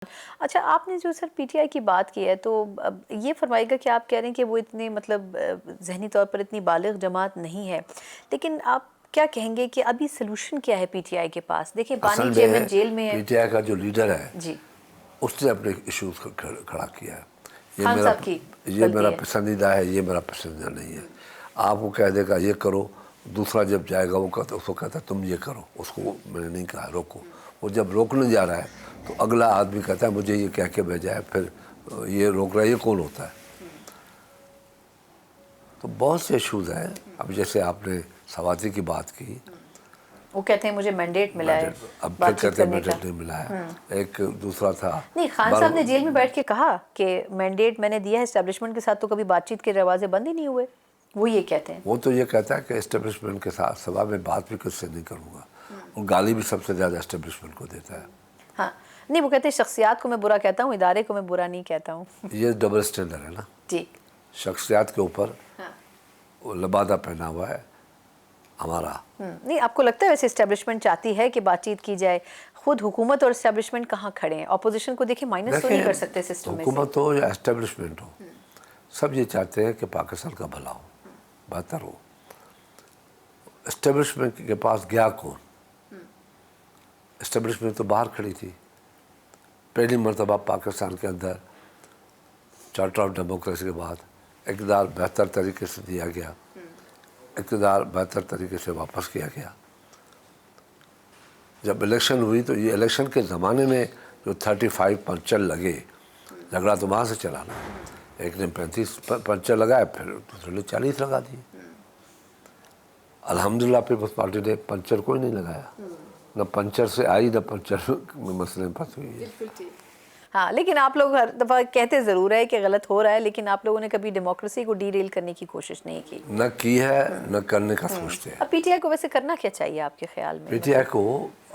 اچھا آپ نے جو سر پی ٹی آئی کی بات کی ہے تو یہ فرمائے گا کہ آپ کہہ رہے ہیں کہ وہ اتنے مطلب ذہنی طور پر اتنی بالغ جماعت نہیں ہے، لیکن آپ کیا کہیں گے کہ ابھی سلوشن کیا ہے پی ٹی آئی کے پاس؟ دیکھیں بانی چیئرمین جیل میں ہے، پی ٹی آئی کا جو لیڈر ہے جی اس نے اپنے ایشوز کھڑا کیا ہے۔ خان صاحب کی یہ میرا پسندیدہ ہے، یہ میرا پسندیدہ نہیں ہے۔ آپ کو کہہ دے گا یہ کرو، دوسرا جب جائے گا وہ کہتا اس کو کہتا ہے تم یہ کرو، اس کو میں نے نہیں کہا روکو۔ وہ جب روکنے جا رہا ہے تو اگلا آدمی کہتا ہے مجھے یہ کہہ کے بھیجا ہے، پھر یہ روک رہا ہے، یہ کون ہوتا ہے؟ تو بہت سے ایشوز ہیں۔ اب جیسے آپ نے سوادی کی بات کی، وہ کہتے ہیں مجھے مینڈیٹ ملا ہے اب پھر بات چیت کہتے ہیں کرنے کا۔ مینڈیٹ نہیں ملا ہے۔ ایک دوسرا تھا، نہیں، خان صاحب نے جیل میں بیٹھ کے کہا کہ مینڈیٹ میں نے دیا ہے اسٹیبلشمنٹ کے ساتھ، تو کبھی بات چیت کے دروازے بند ہی نہیں ہوئے، وہ یہ کہتے ہیں۔ وہ تو یہ کہتا ہے کہ اسٹیبلشمنٹ کے ساتھ سوا میں بات بھی کچھ سے نہیں کروں گا، اور گالی بھی سب سے زیادہ اسٹیبلشمنٹ کو دیتا ہے۔ ہاں نہیں، وہ کہتے ہیں شخصیات کو میں برا کہتا ہوں، ادارے کو میں برا نہیں کہتا ہوں۔ یہ ڈبل سٹینڈرڈ ہے نا، جی شخصیات کے اوپر وہ لبادہ پہنا ہوا ہے ہمارا۔ نہیں، آپ کو لگتا ہے ویسے اسٹیبلشمنٹ چاہتی ہے کہ بات چیت کی جائے؟ خود حکومت اور اسٹیبلشمنٹ کہاں کھڑے ہیں؟ اپوزیشن کو دیکھیں مائنس تو نہیں کر سکتے سسٹم میں سے۔ حکومت ہو یا اسٹیبلشمنٹ ہو، سب یہ چاہتے ہیں کہ پاکستان کا بھلا ہو، بہتر ہو۔ اسٹیبلشمنٹ کے پاس گیا کون؟ اسٹیبلشمنٹ تو باہر کھڑی تھی۔ پہلی مرتبہ پاکستان کے اندر چارٹر آف ڈیموکریسی کے بعد اقتدار بہتر طریقے سے دیا گیا، اقتدار بہتر طریقے سے واپس کیا گیا۔ جب الیکشن ہوئی تو یہ الیکشن کے زمانے میں جو 35 پنچر لگے، جھگڑا تو وہاں سے چلا نا، ایک نے 35 پنچر لگائے، پھر دوسرے نے 40 لگا دیے۔ الحمدللہ پیپلز پارٹی نے پنچر کوئی نہیں لگایا، نہ پنچر سے آئی نہ پنچر میں مسئلے میں پھنس ہوئی ہے۔ ہاں لیکن آپ لوگ ہر دفعہ کہتے ضرور ہے کہ غلط ہو رہا ہے، لیکن آپ لوگوں نے کبھی ڈیموکریسی کو ڈی ریل کرنے کی کوشش نہیں کی۔ نہ کی ہے نہ کرنے کا سوچتے ہیں۔ اب پی ٹی آئی کو ویسے کرنا کیا چاہیے آپ کے خیال میں؟ پی ٹی آئی کو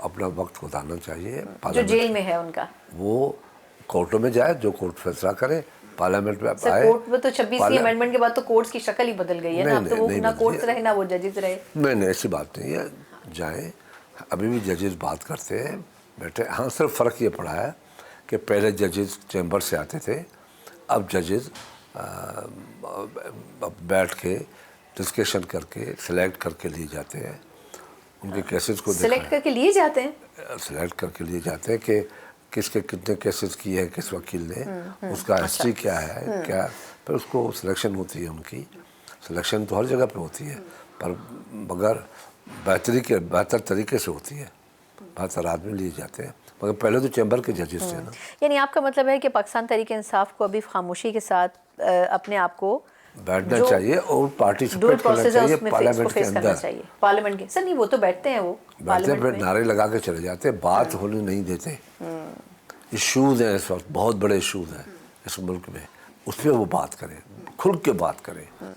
اپنا وقت گزارنا چاہیے، جو جیل میں ہے ان کا، وہ کورٹوں میں جائے، جو کورٹ فیصلہ کرے، پارلیمنٹ میں سر آئے۔ کورٹ میں تو 26ویں امینڈمنٹ کے بعد تو کورٹس کی شکل ہی بدل گئی ہے نا، اب تو وہ نہ کورٹس رہے نہ وہ ججز رہے۔ نہیں ایسی بات نہیں ہے، جائیں، ابھی بھی ججز بات کرتے ہیں بیٹھے۔ ہاں صرف فرق یہ پڑا ہے کہ پہلے ججز چیمبر سے آتے تھے، اب ججز بیٹھ کے ڈسکشن کر کے سلیکٹ کر کے لیے جاتے ہیں، ان کے کیسز کو سلیکٹ کر کے لیے جاتے ہیں، سلیکٹ کر کے لیے جاتے ہیں کہ کس کے کتنے کیسز کیے ہیں کس وکیل نے، اس کا ہسٹری کیا ہے، کیا، پھر اس کو سلیکشن ہوتی ہے۔ ان کی سلیکشن تو ہر جگہ پہ ہوتی ہے، پر مگر بہتر طریقے سے ہوتی ہے، بہتر آدمی لیے جاتے ہیں، مگر پہلے تو چیمبر کے ججز تھے نا۔ یعنی آپ کا مطلب ہے کہ پاکستان تحریک انصاف کو ابھی خاموشی کے ساتھ اپنے آپ کو بیٹھنا چاہیے اور ڈول پارٹیسپیٹ کرنا پروسیس ہے چاہیے اس میں پارلیمنٹ کے فیس کرنا اندر۔ چاہیے، پارلیمنٹ کے۔ سر نہیں وہ تو بیٹھتے ہیں، وہ بیٹھتے پھر نعرے لگا کے چلے جاتے، بات ہونے نہیں دیتے۔ ایشوز ہیں اس وقت، بہت بڑے ایشوز ہیں اس ملک میں، اس پہ وہ بات کریں، کھل کے بات کریں۔